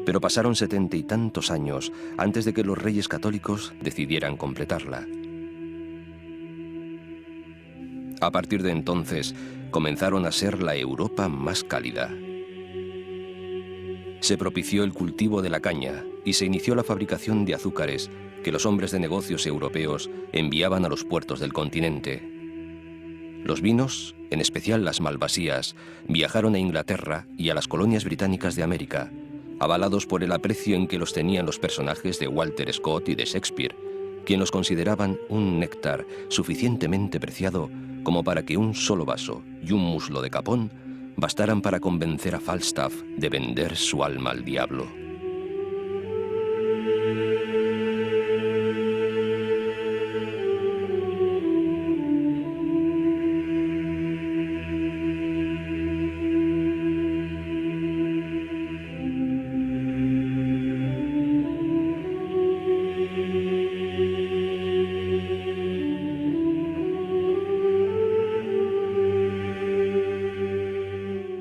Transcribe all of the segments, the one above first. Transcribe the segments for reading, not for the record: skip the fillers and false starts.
pero pasaron 70 y tantos años antes de que los reyes católicos decidieran completarla. A partir de entonces, comenzaron a ser la Europa más cálida. Se propició el cultivo de la caña y se inició la fabricación de azúcares que los hombres de negocios europeos enviaban a los puertos del continente. Los vinos, en especial las malvasías, viajaron a Inglaterra y a las colonias británicas de América, avalados por el aprecio en que los tenían los personajes de Walter Scott y de Shakespeare, quien los consideraban un néctar suficientemente preciado como para que un solo vaso y un muslo de capón bastaran para convencer a Falstaff de vender su alma al diablo.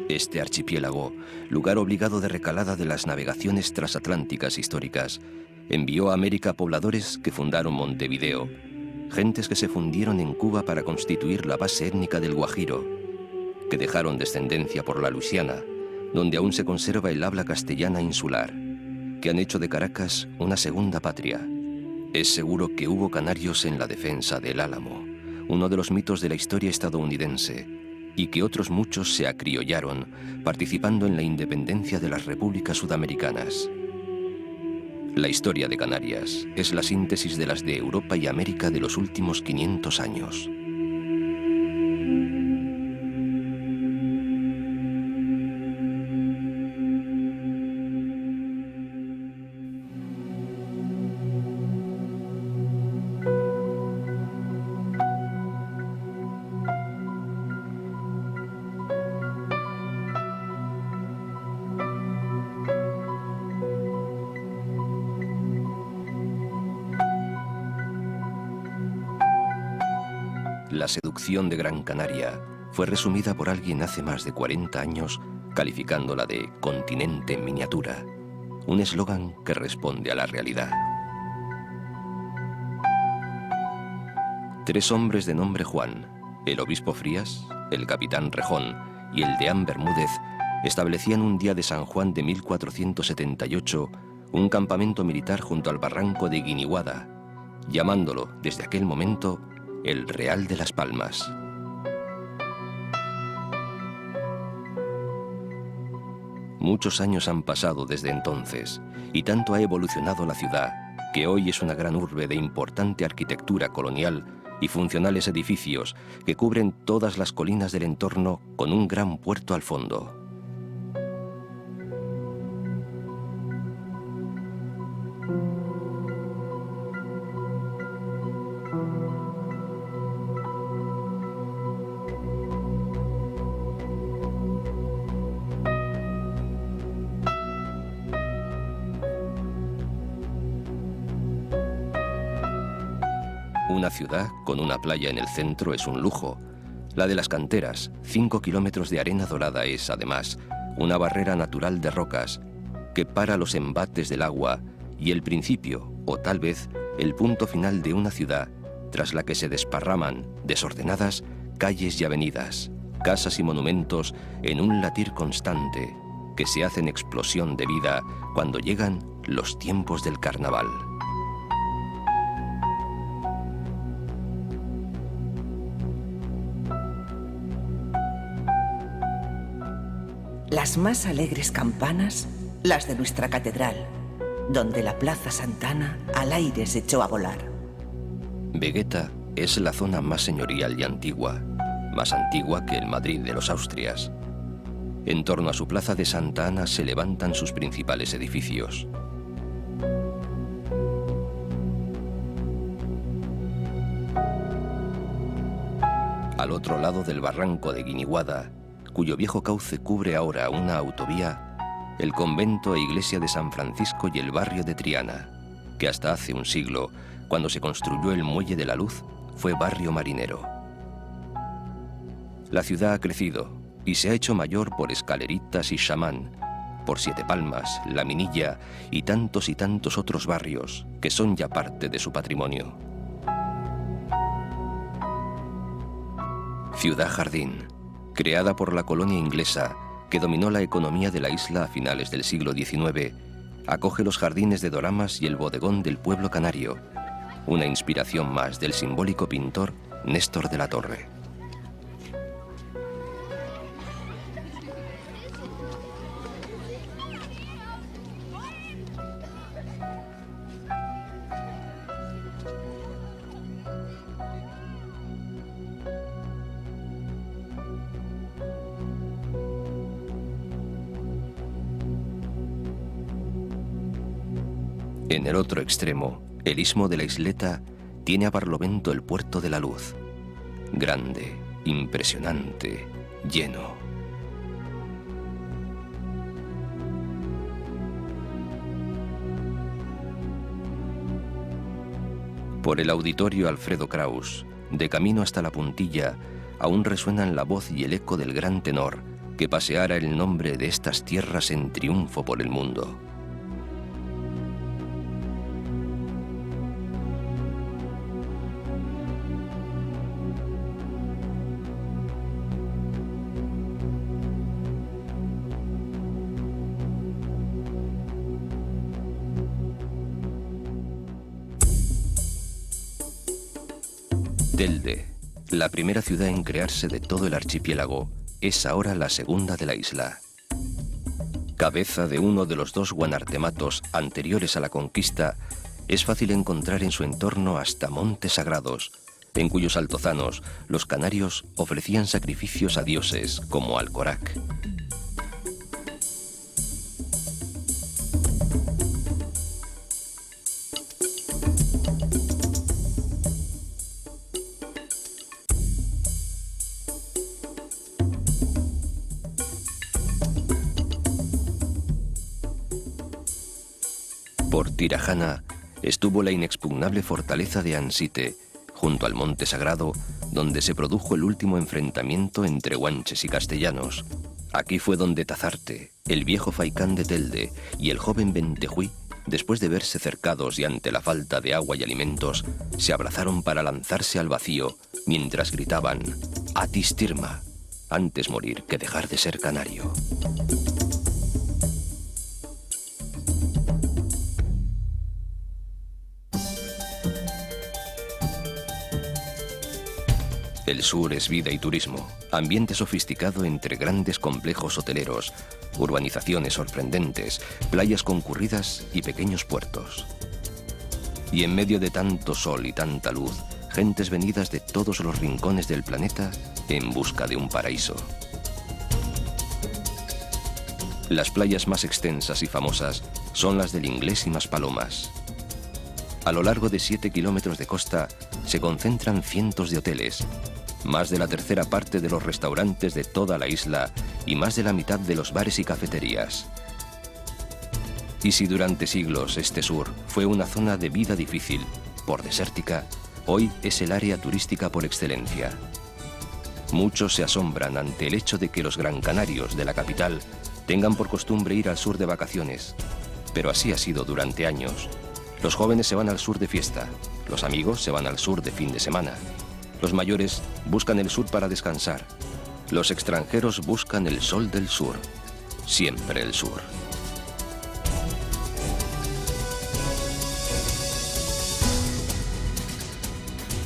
Este archipiélago, lugar obligado de recalada de las navegaciones transatlánticas históricas, envió a América pobladores que fundaron Montevideo, gentes que se fundieron en Cuba para constituir la base étnica del Guajiro, que dejaron descendencia por la Luisiana, donde aún se conserva el habla castellana insular, que han hecho de Caracas una segunda patria. Es seguro que hubo canarios en la defensa del Álamo, uno de los mitos de la historia estadounidense, y que otros muchos se acriollaron, participando en la independencia de las repúblicas sudamericanas. La historia de Canarias es la síntesis de las de Europa y América de los últimos 500 años. La seducción de Gran Canaria fue resumida por alguien hace más de 40 años, calificándola de continente en miniatura, un eslogan que responde a la realidad. 3 hombres de nombre Juan, el obispo Frías, el capitán Rejón y el deán Bermúdez, establecían un día de San Juan de 1478 un campamento militar junto al barranco de Guiniguada, llamándolo desde aquel momento el Real de las Palmas. Muchos años han pasado desde entonces, y tanto ha evolucionado la ciudad, que hoy es una gran urbe de importante arquitectura colonial y funcionales edificios que cubren todas las colinas del entorno con un gran puerto al fondo. Una ciudad con una playa en el centro es un lujo. La de las canteras, 5 kilómetros de arena dorada, es, además, una barrera natural de rocas que para los embates del agua y el principio, o tal vez, el punto final de una ciudad tras la que se desparraman, desordenadas, calles y avenidas, casas y monumentos en un latir constante que se hacen explosión de vida cuando llegan los tiempos del carnaval. Las más alegres campanas, las de nuestra catedral, donde la Plaza Santana al aire se echó a volar. Vegueta es la zona más señorial y antigua, más antigua que el Madrid de los Austrias. En torno a su plaza de Santa Ana se levantan sus principales edificios. Al otro lado del barranco de Guiniguada, cuyo viejo cauce cubre ahora una autovía, el convento e iglesia de San Francisco y el barrio de Triana, que hasta hace un siglo, cuando se construyó el Muelle de la Luz, fue barrio marinero. La ciudad ha crecido y se ha hecho mayor por escaleritas y chamán, por Siete Palmas, La Minilla y tantos otros barrios que son ya parte de su patrimonio. Ciudad Jardín, creada por la colonia inglesa que dominó la economía de la isla a finales del siglo XIX, acoge los jardines de Doramas y el bodegón del pueblo canario, una inspiración más del simbólico pintor Néstor de la Torre. En el otro extremo, el istmo de la isleta tiene a Barlovento el puerto de la Luz. Grande, impresionante, lleno. Por el auditorio Alfredo Kraus, de camino hasta la Puntilla, aún resuenan la voz y el eco del gran tenor que paseara el nombre de estas tierras en triunfo por el mundo. Telde, la primera ciudad en crearse de todo el archipiélago, es ahora la segunda de la isla. Cabeza de uno de los dos guanartematos anteriores a la conquista, es fácil encontrar en su entorno hasta montes sagrados, en cuyos altozanos los canarios ofrecían sacrificios a dioses como Alcorac. Por Tirajana estuvo la inexpugnable fortaleza de Ansite, junto al monte sagrado, donde se produjo el último enfrentamiento entre guanches y castellanos. Aquí fue donde Tazarte, el viejo faicán de Telde, y el joven Bentejuí, después de verse cercados y ante la falta de agua y alimentos, se abrazaron para lanzarse al vacío, mientras gritaban «Atis Tirma», antes morir que dejar de ser canario. El sur es vida y turismo, ambiente sofisticado entre grandes complejos hoteleros, urbanizaciones sorprendentes, playas concurridas y pequeños puertos. Y en medio de tanto sol y tanta luz, gentes venidas de todos los rincones del planeta en busca de un paraíso. Las playas más extensas y famosas son las del Inglés y Maspalomas. A lo largo de 7 kilómetros de costa se concentran cientos de hoteles, más de la tercera parte de los restaurantes de toda la isla y más de la mitad de los bares y cafeterías. Y si durante siglos este sur fue una zona de vida difícil, por desértica, hoy es el área turística por excelencia. Muchos se asombran ante el hecho de que los gran canarios de la capital tengan por costumbre ir al sur de vacaciones, pero así ha sido durante años. Los jóvenes se van al sur de fiesta, los amigos se van al sur de fin de semana. Los mayores buscan el sur para descansar. Los extranjeros buscan el sol del sur. Siempre el sur.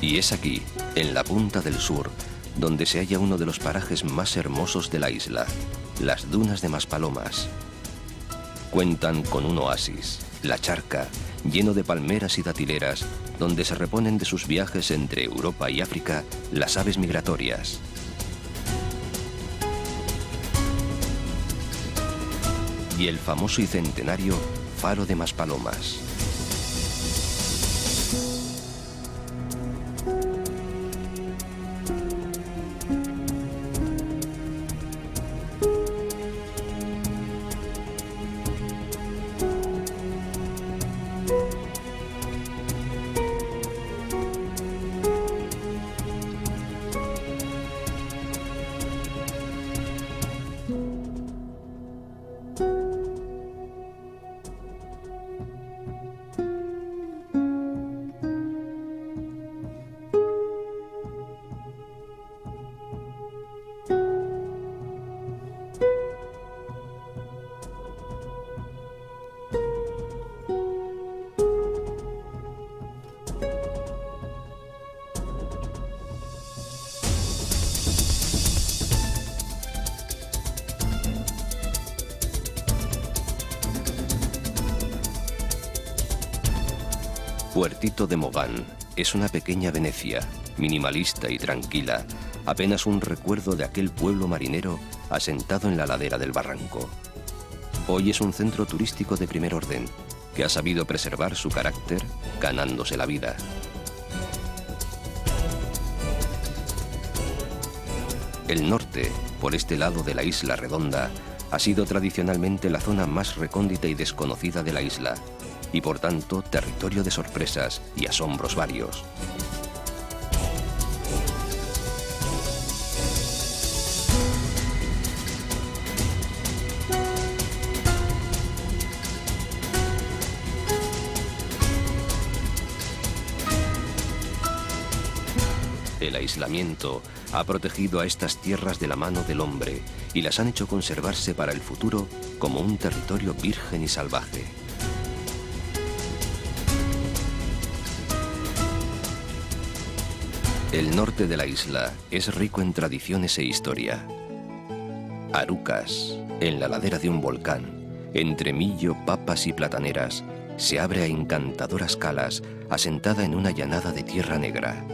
Y es aquí, en la punta del sur, donde se halla uno de los parajes más hermosos de la isla, las dunas de Maspalomas. Cuentan con un oasis, La Charca, lleno de palmeras y datileras, donde se reponen de sus viajes entre Europa y África las aves migratorias. Y el famoso y centenario Faro de Maspalomas. Puertito de Mogán es una pequeña Venecia, minimalista y tranquila, apenas un recuerdo de aquel pueblo marinero asentado en la ladera del barranco. Hoy es un centro turístico de primer orden, que ha sabido preservar su carácter ganándose la vida. El norte, por este lado de la isla redonda, ha sido tradicionalmente la zona más recóndita y desconocida de la isla, y por tanto territorio de sorpresas y asombros varios. El aislamiento ha protegido a estas tierras de la mano del hombre y las han hecho conservarse para el futuro como un territorio virgen y salvaje. El norte de la isla es rico en tradiciones e historia. Arucas, en la ladera de un volcán, entre millo, papas y plataneras, se abre a encantadoras calas, asentada en una llanada de tierra negra.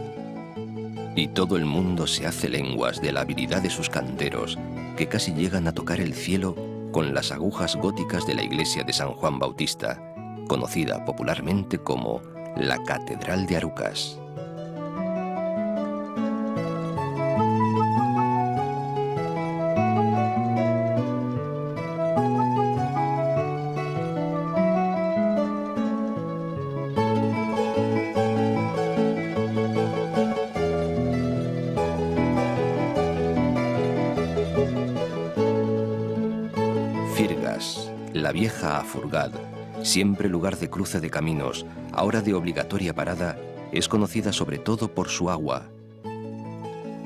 Y todo el mundo se hace lenguas de la habilidad de sus canteros, que casi llegan a tocar el cielo con las agujas góticas de la iglesia de San Juan Bautista, conocida popularmente como la Catedral de Arucas. La vieja Afurgad, siempre lugar de cruce de caminos, ahora de obligatoria parada, es conocida sobre todo por su agua.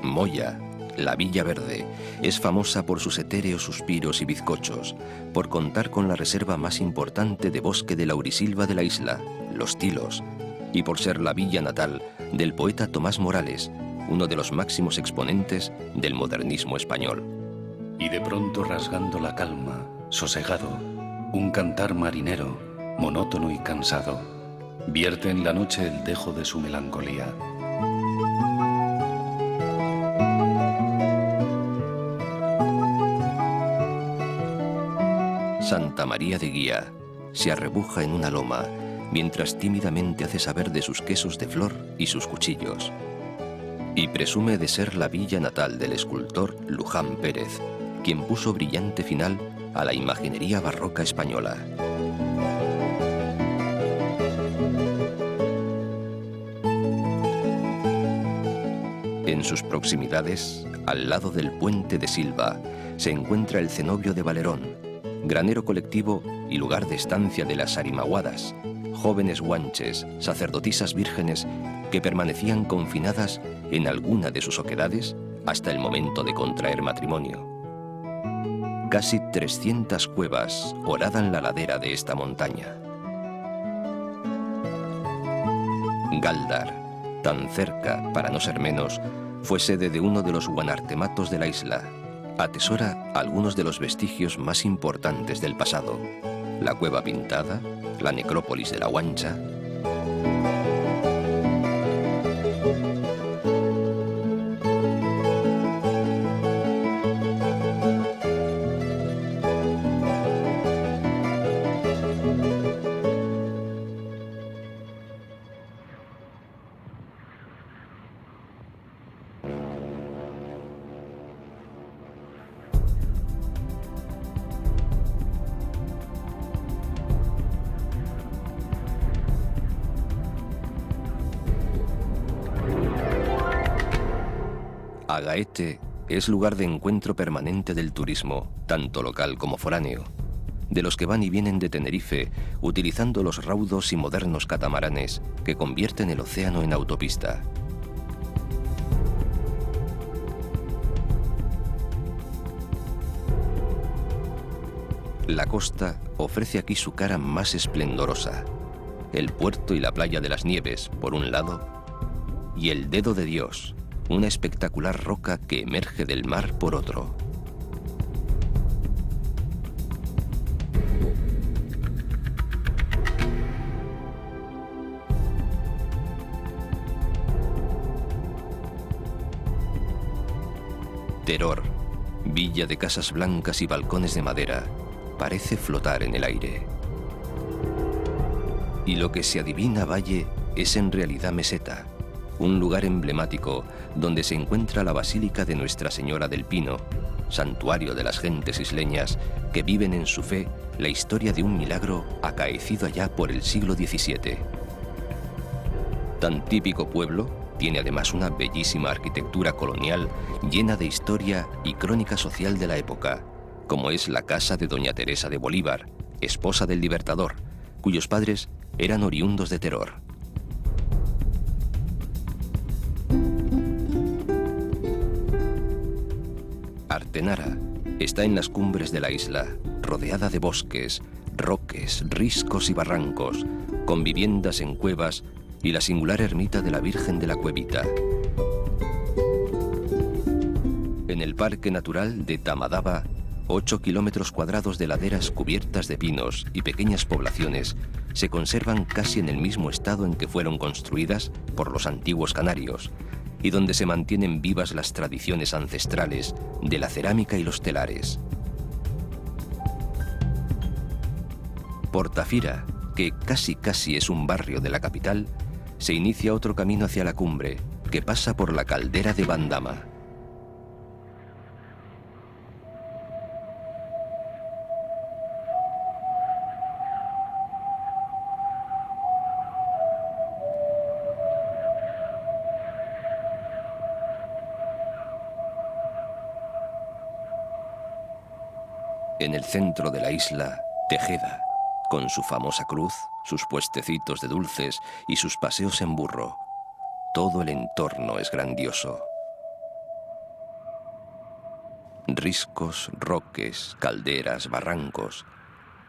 Moya, la Villa Verde, es famosa por sus etéreos suspiros y bizcochos, por contar con la reserva más importante de bosque de laurisilva de la isla, Los Tilos, y por ser la villa natal del poeta Tomás Morales, uno de los máximos exponentes del modernismo español. Y de pronto, rasgando la calma, sosegado, un cantar marinero, monótono y cansado, vierte en la noche el dejo de su melancolía. Santa María de Guía se arrebuja en una loma, mientras tímidamente hace saber de sus quesos de flor y sus cuchillos. Y presume de ser la villa natal del escultor Luján Pérez, quien puso brillante final a la imaginería barroca española. En sus proximidades, al lado del puente de Silva, se encuentra el cenobio de Valerón, granero colectivo y lugar de estancia de las arimaguadas, jóvenes guanches, sacerdotisas vírgenes que permanecían confinadas en alguna de sus oquedades hasta el momento de contraer matrimonio. Casi 300 cuevas horadan la ladera de esta montaña. Gáldar, tan cerca, para no ser menos, fue sede de uno de los guanartematos de la isla. Atesora algunos de los vestigios más importantes del pasado: la Cueva Pintada, la necrópolis de la Guancha. Agaete es lugar de encuentro permanente del turismo, tanto local como foráneo, de los que van y vienen de Tenerife utilizando los raudos y modernos catamaranes que convierten el océano en autopista. La costa ofrece aquí su cara más esplendorosa: el puerto y la playa de las Nieves, por un lado, y el Dedo de Dios, una espectacular roca que emerge del mar, por otro. Teror, villa de casas blancas y balcones de madera, parece flotar en el aire. Y lo que se adivina valle es en realidad meseta, un lugar emblemático donde se encuentra la Basílica de Nuestra Señora del Pino, santuario de las gentes isleñas que viven en su fe la historia de un milagro acaecido allá por el siglo XVII. Tan típico pueblo, tiene además una bellísima arquitectura colonial llena de historia y crónica social de la época, como es la casa de Doña Teresa de Bolívar, esposa del Libertador, cuyos padres eran oriundos de Teror. Artenara está en las cumbres de la isla, rodeada de bosques, roques, riscos y barrancos, con viviendas en cuevas y la singular ermita de la Virgen de la Cuevita. En el Parque Natural de Tamadaba, 8 kilómetros cuadrados de laderas cubiertas de pinos y pequeñas poblaciones se conservan casi en el mismo estado en que fueron construidas por los antiguos canarios, y donde se mantienen vivas las tradiciones ancestrales de la cerámica y los telares. Por Tafira, que casi es un barrio de la capital, se inicia otro camino hacia la cumbre, que pasa por la caldera de Bandama. En el centro de la isla, Tejeda, con su famosa cruz, sus puestecitos de dulces y sus paseos en burro. Todo el entorno es grandioso. Riscos, roques, calderas, barrancos.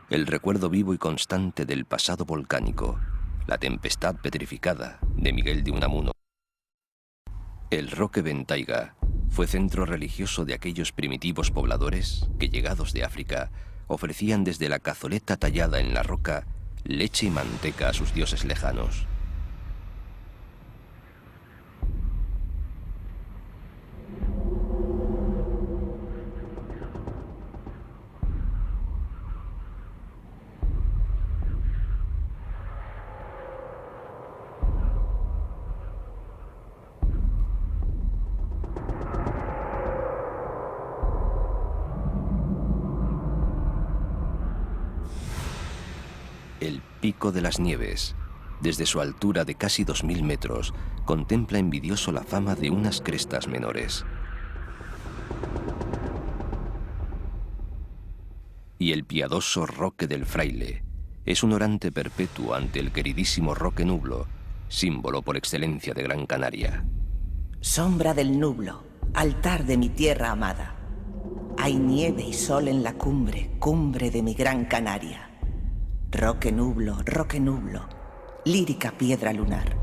El recuerdo vivo y constante del pasado volcánico. La tempestad petrificada de Miguel de Unamuno. El Roque Bentaiga fue centro religioso de aquellos primitivos pobladores que, llegados de África, ofrecían desde la cazoleta tallada en la roca leche y manteca a sus dioses lejanos. El Pico de las Nieves, desde su altura de casi 2000 metros, contempla envidioso la fama de unas crestas menores. Y el piadoso Roque del Fraile es un orante perpetuo ante el queridísimo Roque Nublo, símbolo por excelencia de Gran Canaria. Sombra del Nublo, altar de mi tierra amada. Hay nieve y sol en la cumbre, cumbre de mi Gran Canaria. Roque Nublo, lírica piedra lunar.